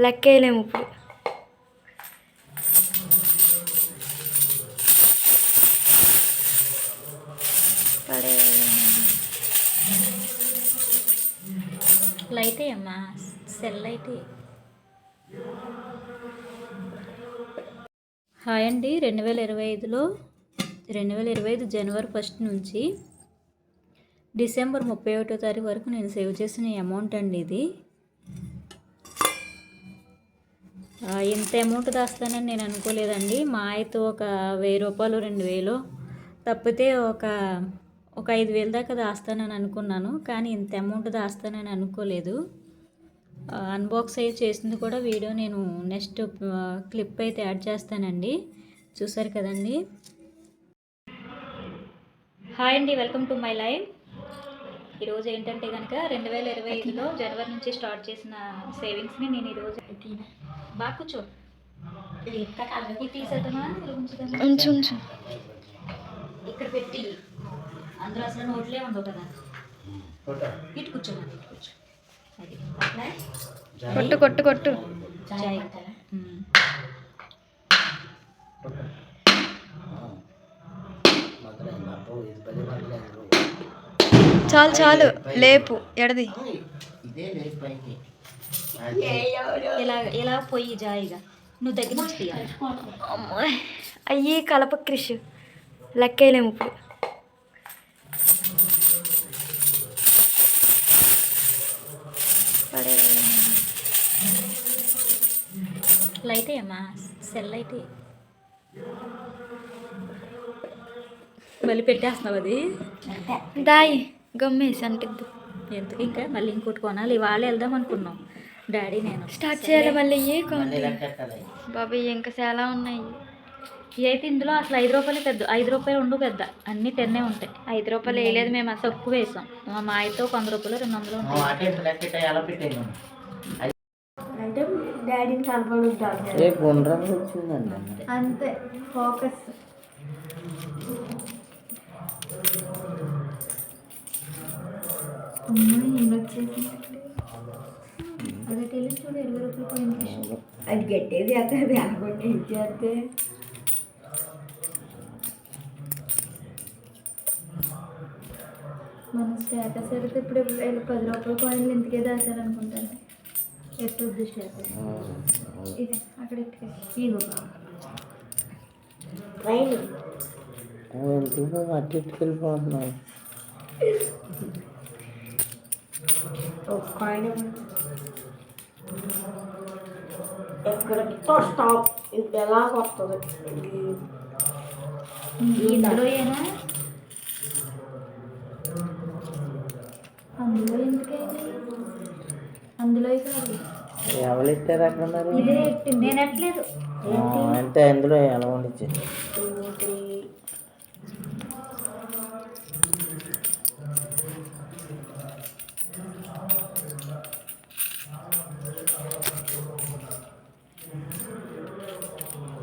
లెక్కేయలేము ఇప్పుడు. లైట్ అమ్మా, cell light. Hi అండి. 2025 జనవరి 1 నుంచి డిసెంబర్ 31 తారీఖు వరకు నేను సేవ్ చేసిన అమౌంట్ అండి ఇది. ఇంత అమౌంట్ దాస్తానని నేను అనుకోలేదండి. మా అయితే ఒక 1000 రూపాయలు 2000 తప్పితే ఒక 5000 దాకా దాస్తానని అనుకున్నాను. కానీ ఇంత అమౌంట్ దాస్తానని అనుకోలేదు. అన్బాక్స్ అయితే చేసింది కూడా వీడియో నేను నెక్స్ట్ క్లిప్ అయితే యాడ్ చేస్తానండి. చూసారు కదండి. హాయ్ అండి, వెల్కమ్ టు మై లైవ్. ఈరోజు ఏంటంటే కనుక 2025లో జనవరి నుంచి స్టార్ట్ చేసిన సేవింగ్స్ని నేను ఈరోజు బాగా కూర్చో తీసేద్దామా, ఉంచు ఇక్కడ పెట్టి అందులో అసలు నోట్లే ఉండవు కదా. ఇటు కూర్చోమని, ఇటు కూర్చో. అది కొట్టు కొట్టు కొట్టు. చాలు చాలు, లేపు ఎడది. ఇలా పొయ్యి జాయిగా నువ్వు దగ్గర నుంచి తీయాలి. అమ్మాయి అయ్యి కలప క్రిష్, లెక్కేయలేము ఇప్పుడు. లైట్ అమ్మా, సెల్ లైట్. మళ్ళీ పెట్టేస్తున్నావు అది. దాయి గమ్మేసి అంటిద్దు. ఎందుకు ఇంకా మళ్ళీ ఇంకోటి కొనాలి. ఇవాళ వెళ్దాం అనుకున్నాం డాడీ నేను. స్టార్ట్ చేయాలి మళ్ళీ. బాబాయ్ ఇంకా చాలా ఉన్నాయి. అయితే ఇందులో అసలు 5 రూపాయలు పెద్ద, 5 రూపాయలు ఉండు పెద్ద, అన్నీ 10 ఉంటాయి. 5 రూపాయలు వేయలేదు మేము, అసలు తక్కువ వేసాం. మా అయితే ఒక 100 రూపాయలు 200 ఉంటాయి. అంటే డాడీని కనపడుతాడు అంతే. ఫోకస్. అదే తెలిసి చూడు, 20 రూపాయలు పోయింది. అది గట్టేది అయితే అది అనుకుంటే ఇచ్చేస్తే. మన స్టేటస్ అయితే ఇప్పుడు 10 రూపాయల కాయిన్లు ఇంటికే దాచారనుకుంటాను. ఎప్పుడు స్టేటస్ ఇది అక్కడ ఇగో రైలు అట్టుకెళ్ళిపోతున్నాయి. ఒక కాయిన్ ఎక్కడితో స్టాప్. ఇది ఎలా వస్తుంది ఇందులో ఏనా? అందులో ఎందుకైంది? అందులో కాదు. ఎవరు ఇచ్చారు అక్కడ మరి? ఇదే నేను ఎట్లేదు అంటే అందులో ఎలా ఉండిచ్చి.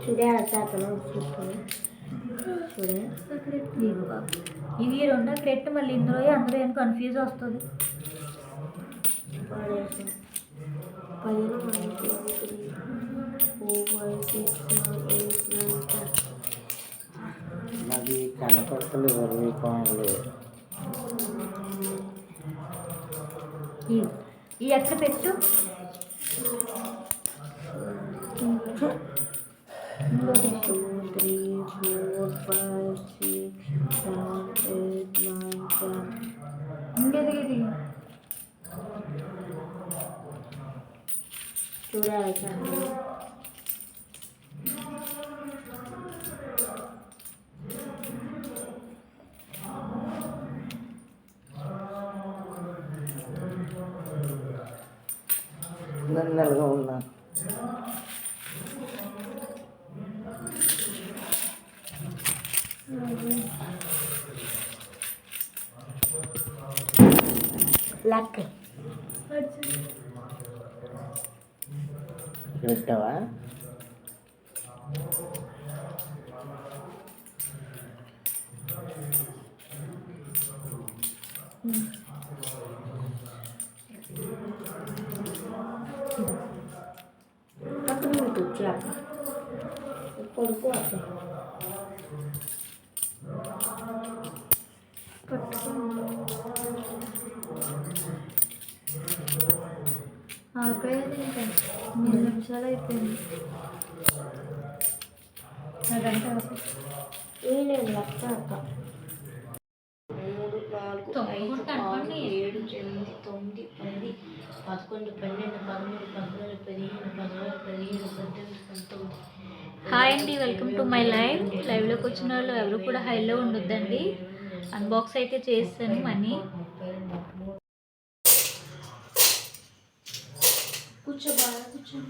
చూడే చేతను చూసుకొని చూడే. ఇవి 2 క్రెట్. మళ్ళీ ఇందులో అందులో ఏం కన్ఫ్యూజ్ వస్తుంది. అది కనపడతలు 20 కాయిన్లు. ఈ ఎక్కడ పెట్టు. 2 3 4 5 6 7 8 9 10. ఇంకేది చూడాలి. నెలగా ఉన్నా లక్ పెట్టావా? అక్క కొడుకు అక్క అయిపోయింది ఇంకా 3 నిమిషాలు అయిపోయింది. అదంతా ఏం లేదు అక్క అక్క 3, 4, 5, 6, 7, 8, 9, 10, 11, 12, 13, 14, 15, 16, 17, 18, 19. హాయ్ అండి, వెల్కమ్ టు మై లైవ్లోకి వచ్చిన వాళ్ళు ఎవరు కూడా హైలో ఉండొద్దండి. అన్బాక్స్ అయితే చేస్తాను మనీ. కూర్చో బాగా కూర్చో.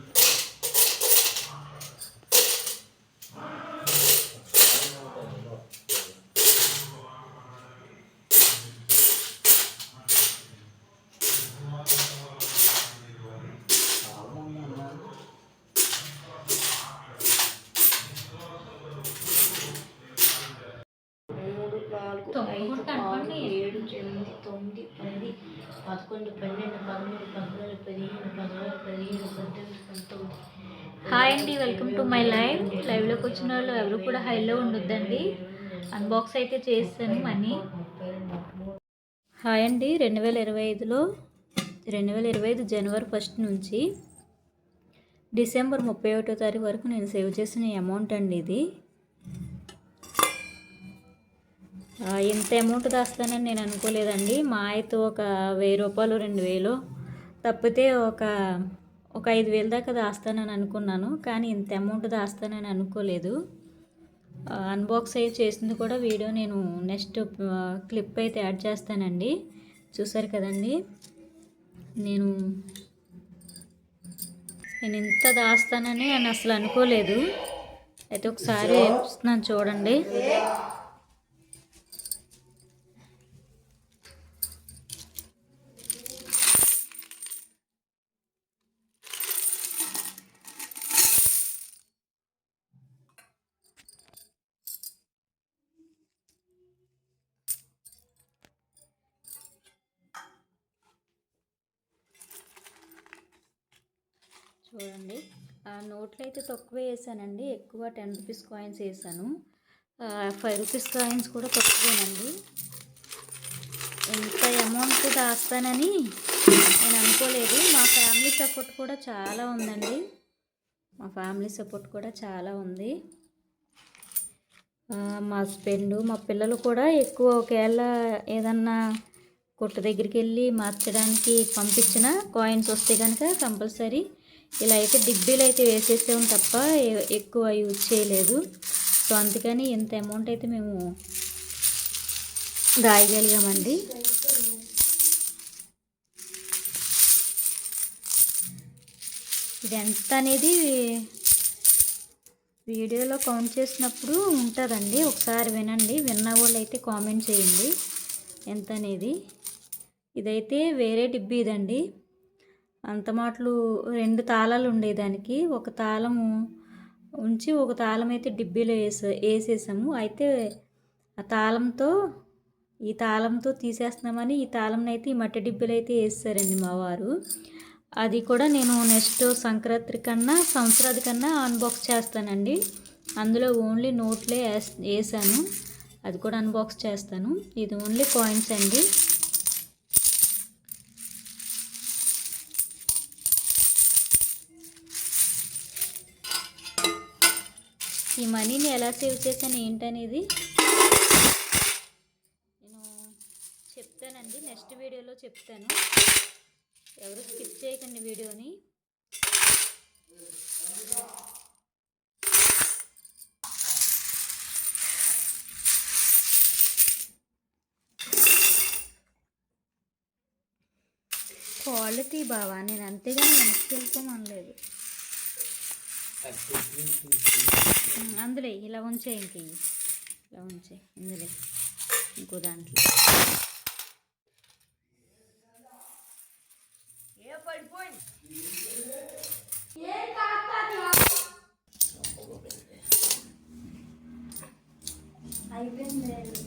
తొమ్మిది 5, 6, 7, 8, 9, 10, 11, 12, 13, 14, 15, 16, 17, 18, 19. హాయ్ అండి, వెల్కమ్ టు మై లైవ్లోకి వచ్చిన వాళ్ళు ఎవరు కూడా హైలో ఉండొద్దండి. అన్బాక్స్ అయితే చేస్తాను మనీ. హాయ్ అండి, 2025 జనవరి 1 నుంచి డిసెంబర్ 31వ తారీఖు వరకు నేను సేవ్ చేసిన అమౌంట్ అండి ఇది. ఇంత అమౌంట్ దాస్తానని నేను అనుకోలేదండి. మా అయితే ఒక 1000 రూపాయలు 2000 తప్పితే ఒక 5000 దాకా దాస్తానని అనుకున్నాను, కానీ ఇంత అమౌంట్ దాస్తానని అనుకోలేదు. అన్బాక్స్ అయితే చేసింది కూడా వీడియో నేను నెక్స్ట్ క్లిప్ అయితే యాడ్ చేస్తానండి. చూసారు కదండి, నేను ఇంత దాస్తానని నేను అసలు అనుకోలేదు. అయితే ఒకసారి వేస్తున్నాను చూడండి. చూడండి, ఆ నోట్లు అయితే తక్కువ వేసానండి, ఎక్కువ 10 రూపీస్ కాయిన్స్ వేసాను. 5 రూపీస్ కాయిన్స్ కూడా తక్కువేనండి. ఇంత అమౌంట్ దాస్తానని నేను అనుకోలేదు. మా ఫ్యామిలీ సపోర్ట్ కూడా చాలా ఉందండి. మా హస్బెండ్, మా పిల్లలు కూడా ఎక్కువ ఒకవేళ ఏదన్నా కొట్టు దగ్గరికి వెళ్ళి మార్చడానికి పంపించిన కాయిన్స్ వస్తే కనుక కంపల్సరీ ఇలా అయితే డిబ్బీలు అయితే వేసేసాం తప్ప ఎక్కువ యూజ్ చేయలేదు. సో అందుకని ఇంత అమౌంట్ అయితే మేము దాయగలిగామండి. ఇది ఎంత అనేది వీడియోలో కౌంట్ చేసినప్పుడు ఉంటుందండి, ఒకసారి వినండి. విన్న వాళ్ళు అయితే కామెంట్ చేయండి ఎంత అనేది. ఇదైతే వేరే డిబ్బీ ఇదండి. అంత మాటలు 2 తాళాలు ఉండేదానికి, ఒక తాళం ఉంచి ఒక తాళం అయితే డిబ్బీలో వేసేసాము. అయితే ఆ ఈ తాళంతో తీసేస్తున్నామని ఈ తాళంని అయితే ఈ మట్టి డిబ్బీలు అయితే వేస్తారండి మా వారు. అది కూడా నేను నెక్స్ట్ సంక్రాంతి కన్నా సంవత్సరాది కన్నా అన్బాక్స్ చేస్తానండి. అందులో ఓన్లీ నోట్లే వేసాను, అది కూడా అన్బాక్స్ చేస్తాను. ఇది ఓన్లీ కాయిన్స్ అండి. ఈ మనీని ఎలా సేవ్ చేశాను ఏంటనేది నేను చెప్తానండి, నెక్స్ట్ వీడియోలో చెప్తాను. ఎవరు స్కిప్ చేయకండి వీడియోని. క్వాలిటీ బావా, నేను అంతేగాని వెనక్కి వెళ్ళిపోమనలేదు. అందులో ఇలా ఉంచే, ఇలా ఉంచే, ఇందులో ఇంకో దాంట్లో అయిపోయింది.